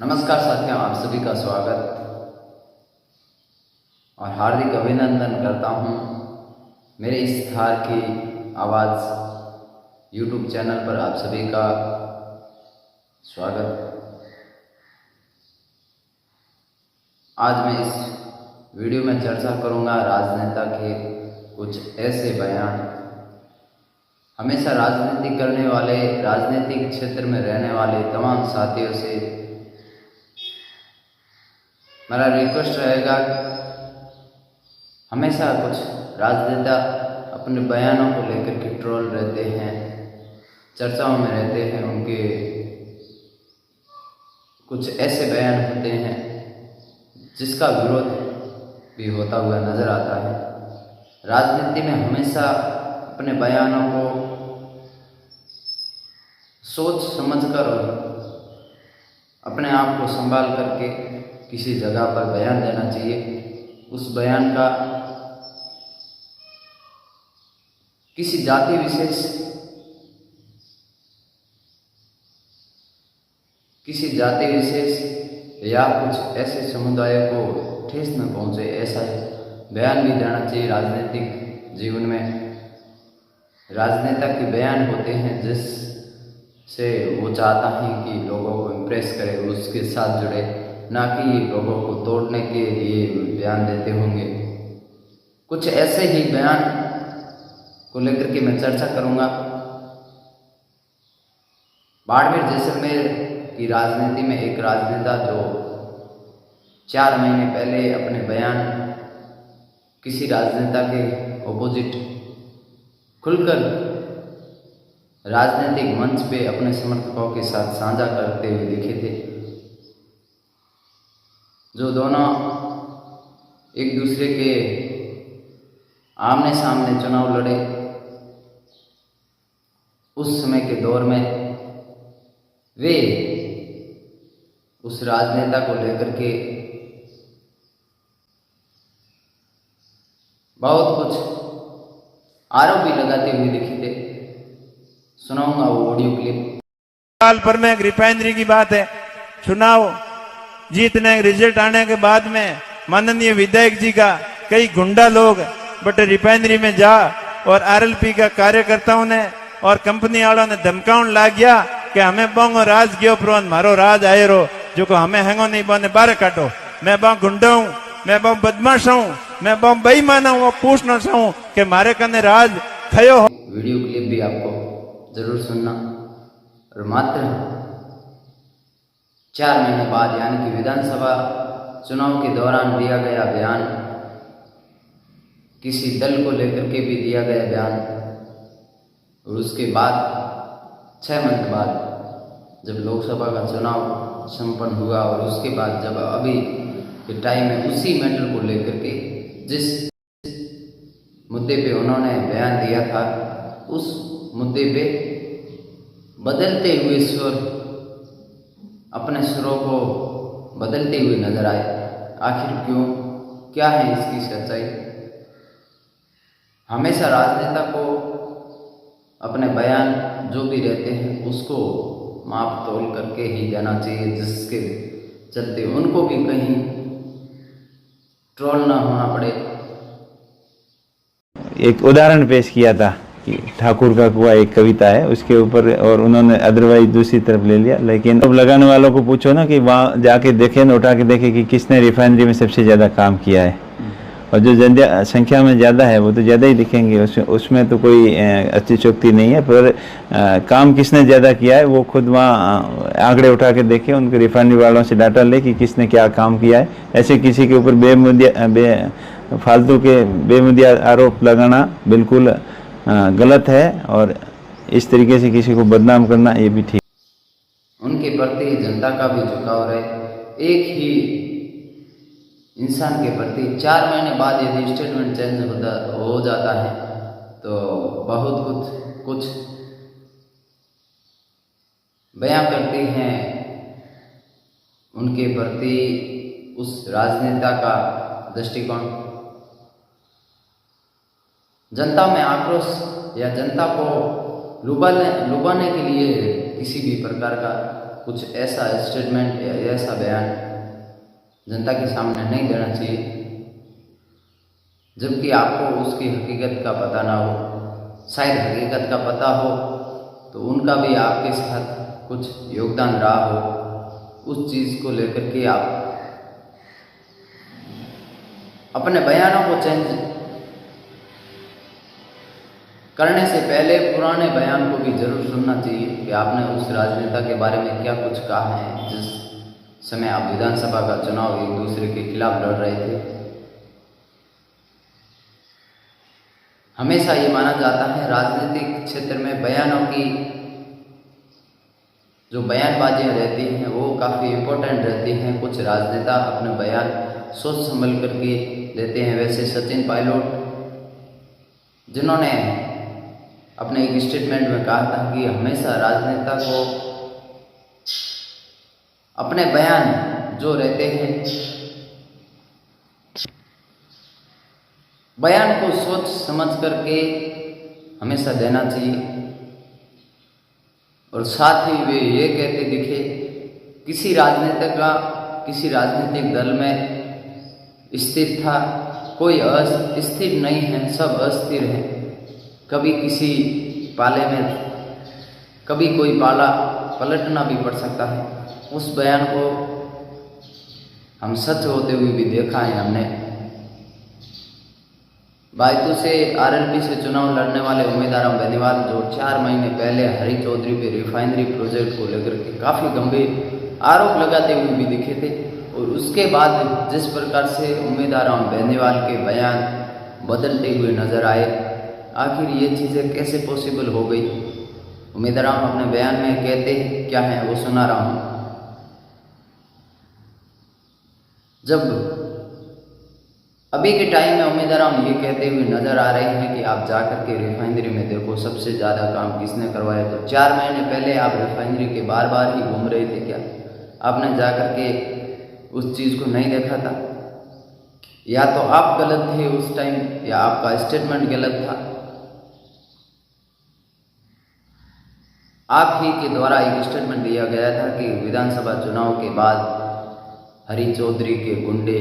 नमस्कार साथियों, आप सभी का स्वागत और हार्दिक अभिनंदन करता हूं मेरे इस थार की आवाज़ यूट्यूब चैनल पर। आप सभी का स्वागत। आज मैं इस वीडियो में चर्चा करूंगा राजनेता के कुछ ऐसे बयान। हमेशा राजनीति करने वाले, राजनीतिक क्षेत्र में रहने वाले तमाम साथियों से मेरा रिक्वेस्ट रहेगा, हमेशा कुछ राजनेता अपने बयानों को लेकर के ट्रोल रहते हैं, चर्चाओं में रहते हैं। उनके कुछ ऐसे बयान होते हैं जिसका विरोध भी होता हुआ नजर आता है। राजनीति में हमेशा अपने बयानों को सोच समझकर और अपने आप को संभाल करके किसी जगह पर बयान देना चाहिए। उस बयान का किसी जाति विशेष या कुछ ऐसे समुदायों को ठेस न पहुंचे, ऐसा बयान भी देना चाहिए। राजनीतिक जीवन में राजनेता के बयान होते हैं जिससे वो चाहता है कि लोगों को इम्प्रेस करे, उसके साथ जुड़े, ना कि लोगों को तोड़ने के लिए बयान देते होंगे। कुछ ऐसे ही बयान को लेकर के मैं चर्चा करूंगा। बाड़मेर जैसलमेर की राजनीति में एक राजनेता जो 4 महीने पहले अपने बयान किसी राजनेता के ऑपोजिट खुलकर राजनीतिक मंच पे अपने समर्थकों के साथ साझा करते हुए दिखे थे, जो दोनों एक दूसरे के आमने सामने चुनाव लड़े। उस समय के दौर में वे उस राजनेता को लेकर के बहुत कुछ आरोप भी लगाते हुए दिखे थे। सुनाऊंगा वो ऑडियो क्लिप। साल पर में एक रिफाइनरी की बात है। चुनाव जीतने रिजल्ट आने के बाद में माननीय विधायक जी का कई गुंडा लोग बट रिफाइनरी में जा और आरएलपी का कार्यकर्ताओं ने और कंपनी वालों ने धमकाउन लाग गया कि हमें बोंगो राज गयो प्रोन मारो राज आए रो जो को हमें हैंगो नहीं बोने बारे काटो। मैं बहुत गुंडा हूं, मैं बहुत बदमाश हूं, मैं बहुत बेईमान हूं, वो पूछना चाहूं कि मारे कने राज थयो हो। वीडियो क्लिप भी आपको जरूर सुनना। और मात्र 4 महीने बाद यानी कि विधानसभा चुनाव के दौरान दिया गया बयान, किसी दल को लेकर के भी दिया गया बयान, और उसके बाद 6 महीने बाद जब लोकसभा का चुनाव संपन्न हुआ और उसके बाद जब अभी के टाइम में उसी मैटर को लेकर के जिस मुद्दे पे उन्होंने बयान दिया था, उस मुद्दे पे बदलते हुए स्वर, अपने सुरों को बदलते हुए नजर आए। आखिर क्यों, क्या है इसकी सच्चाई? हमेशा राजनेता को अपने बयान जो भी रहते हैं उसको माप तोल करके ही देना चाहिए, जिसके चलते उनको भी कहीं ट्रोल ना होना पड़े। एक उदाहरण पेश किया था कि ठाकुर का कुआं एक कविता है उसके ऊपर, और उन्होंने अदरवाइज दूसरी तरफ ले लिया। लेकिन अब लगाने वालों को पूछो ना कि वहाँ जाके देखे ना, उठा के देखे कि किसने रिफाइनरी में सबसे ज़्यादा काम किया है, और जो संख्या में ज़्यादा है वो तो ज़्यादा ही लिखेंगे। उसमें तो कोई अतिशयोक्ति नहीं है, पर काम किसने ज़्यादा किया है वो खुद वहाँ आंकड़े उठा के देखे, उनके रिफाइनरी वालों से डाटा ले कि किसने क्या काम किया है। ऐसे किसी के ऊपर फालतू के बेमुदिया आरोप लगाना बिल्कुल गलत है, और इस तरीके से किसी को बदनाम करना ये भी ठीक। उनके प्रति जनता का भी झुकाव रहे। एक ही इंसान के प्रति 4 महीने बाद यदि स्टेटमेंट चेंज हो जाता है तो बहुत कुछ बयां करती हैं उनके प्रति उस राजनेता का दृष्टिकोण। जनता में आक्रोश या जनता को लुभाने के लिए किसी भी प्रकार का कुछ ऐसा स्टेटमेंट या ऐसा बयान जनता के सामने नहीं देना चाहिए जबकि आपको उसकी हकीकत का पता ना हो। शायद हकीकत का पता हो तो उनका भी आपके साथ कुछ योगदान रहा हो, उस चीज़ को लेकर के आप अपने बयानों को चेंज करने से पहले पुराने बयान को भी जरूर सुनना चाहिए कि आपने उस राजनेता के बारे में क्या कुछ कहा है जिस समय आप विधानसभा का चुनाव एक दूसरे के खिलाफ लड़ रहे थे। हमेशा ये माना जाता है राजनीतिक क्षेत्र में बयानों की जो बयानबाजियाँ रहती हैं वो काफ़ी इम्पोर्टेंट रहती हैं। कुछ राजनेता अपने बयान सोच संभल करके लेते हैं। वैसे सचिन पायलट जिन्होंने अपने एक स्टेटमेंट में कहा था कि हमेशा राजनेता को अपने बयान जो रहते हैं बयान को सोच समझ करके हमेशा देना चाहिए। और साथ ही वे ये कहते दिखे किसी राजनेता का किसी राजनीतिक दल में स्थिर था, कोई अस्थिर नहीं है, सब अस्थिर हैं। कभी किसी पाले में कभी कोई पाला पलटना भी पड़ सकता है। उस बयान को हम सच होते हुए भी देखा है हमने। बायतू से आरएलपी से चुनाव लड़ने वाले उम्मीदवार बेनीवाल जो 4 महीने पहले हरी चौधरी पे रिफाइनरी प्रोजेक्ट को लेकर के काफ़ी गंभीर आरोप लगाते हुए भी दिखे थे, और उसके बाद जिस प्रकार से उम्मीदवार बेनीवाल के बयान बदलते हुए नजर आए, आखिर ये चीज़ें कैसे पॉसिबल हो गई। उम्मीदवार अपने बयान में कहते क्या हैं वो सुना रहा हूँ। जब अभी के टाइम में उम्मीदवार ये कहते हुए नजर आ रहे हैं कि आप जाकर के रिफाइनरी में देखो सबसे ज़्यादा काम किसने करवाया, तो 4 महीने पहले आप रिफाइनरी के बार बार ही घूम रहे थे क्या? आपने जाकर के उस चीज़ को नहीं देखा था? या तो आप गलत थे उस टाइम या आपका स्टेटमेंट गलत था। आप ही के द्वारा एक स्टेटमेंट दिया गया था कि विधानसभा चुनाव के बाद हरी चौधरी के गुंडे,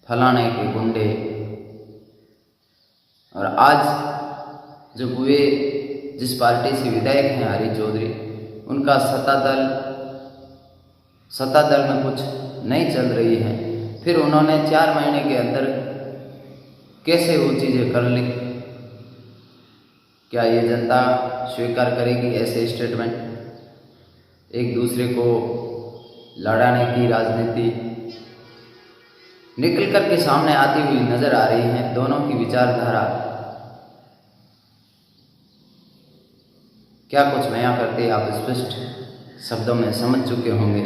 फलाने के गुंडे, और आज जब वे जिस पार्टी से विधायक हैं हरी चौधरी, उनका सत्ता दल में कुछ नहीं चल रही है, फिर उन्होंने 4 महीने के अंदर कैसे वो चीज़ें कर ली? क्या ये जनता स्वीकार करेगी ऐसे स्टेटमेंट? एक दूसरे को लड़ाने की राजनीति निकल कर के सामने आती हुई नजर आ रही है। दोनों की विचारधारा क्या कुछ बयां करते आप स्पष्ट शब्दों में समझ चुके होंगे।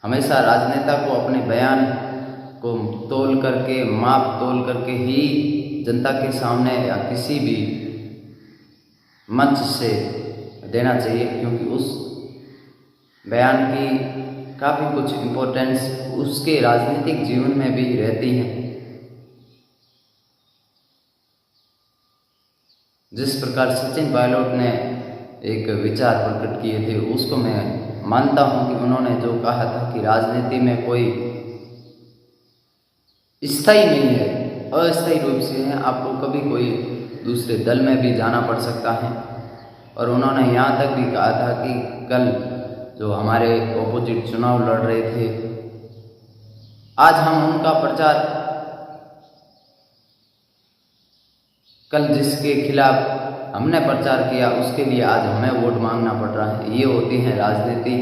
हमेशा राजनेता को अपने बयान को तोल करके, माप तोल करके ही जनता के सामने या किसी भी मंच से देना चाहिए, क्योंकि उस बयान की काफ़ी कुछ इम्पोर्टेंस उसके राजनीतिक जीवन में भी रहती है। जिस प्रकार सचिन पायलट ने एक विचार प्रकट किए थे, उसको मैं मानता हूं कि उन्होंने जो कहा था कि राजनीति में कोई स्थायी नहीं है, अस्थायी रूप से है। आपको कभी कोई दूसरे दल में भी जाना पड़ सकता है। और उन्होंने यहाँ तक भी कहा था कि कल जो हमारे ऑपोजिट चुनाव लड़ रहे थे, आज हम उनका प्रचार, कल जिसके खिलाफ हमने प्रचार किया उसके लिए आज हमें वोट मांगना पड़ रहा है। ये होती है राजनीति।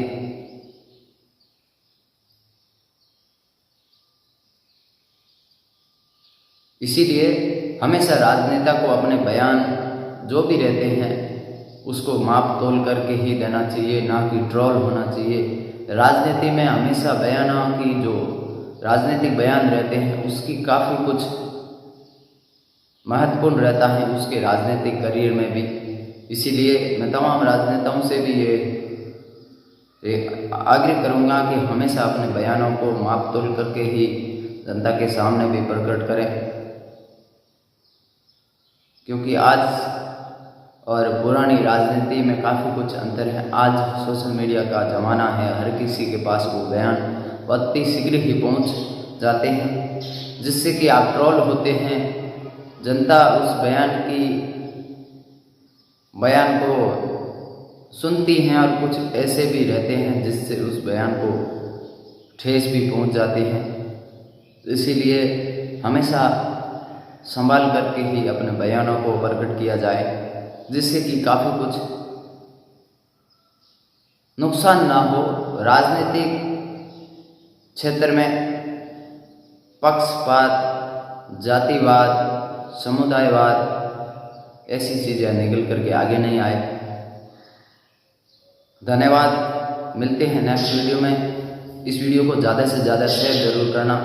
इसीलिए हमेशा राजनेता को अपने बयान जो भी रहते हैं उसको माप तोल करके ही देना चाहिए, ना कि ट्रोल होना चाहिए। राजनीति में हमेशा बयानों की जो राजनीतिक बयान रहते हैं उसकी काफ़ी कुछ महत्वपूर्ण रहता है उसके राजनीतिक करियर में भी। इसीलिए मैं तमाम राजनेताओं से भी ये आग्रह करूंगा कि हमेशा अपने बयानों को माप तोल करके ही जनता के सामने भी प्रकट करें, क्योंकि आज और पुरानी राजनीति में काफ़ी कुछ अंतर है। आज सोशल मीडिया का ज़माना है, हर किसी के पास वो बयान अति शीघ्र ही पहुंच जाते हैं, जिससे कि आप ट्रोल होते हैं। जनता उस बयान को सुनती हैं और कुछ ऐसे भी रहते हैं जिससे उस बयान को ठेस भी पहुंच जाती है। इसीलिए हमेशा संभाल करके ही अपने बयानों को प्रकट किया जाए, जिससे कि काफ़ी कुछ नुकसान ना हो। राजनीतिक क्षेत्र में पक्षपात, जातिवाद, समुदायवाद ऐसी चीज़ें निकल करके आगे नहीं आए। धन्यवाद, मिलते हैं नेक्स्ट वीडियो में। इस वीडियो को ज़्यादा से ज़्यादा शेयर जरूर करना।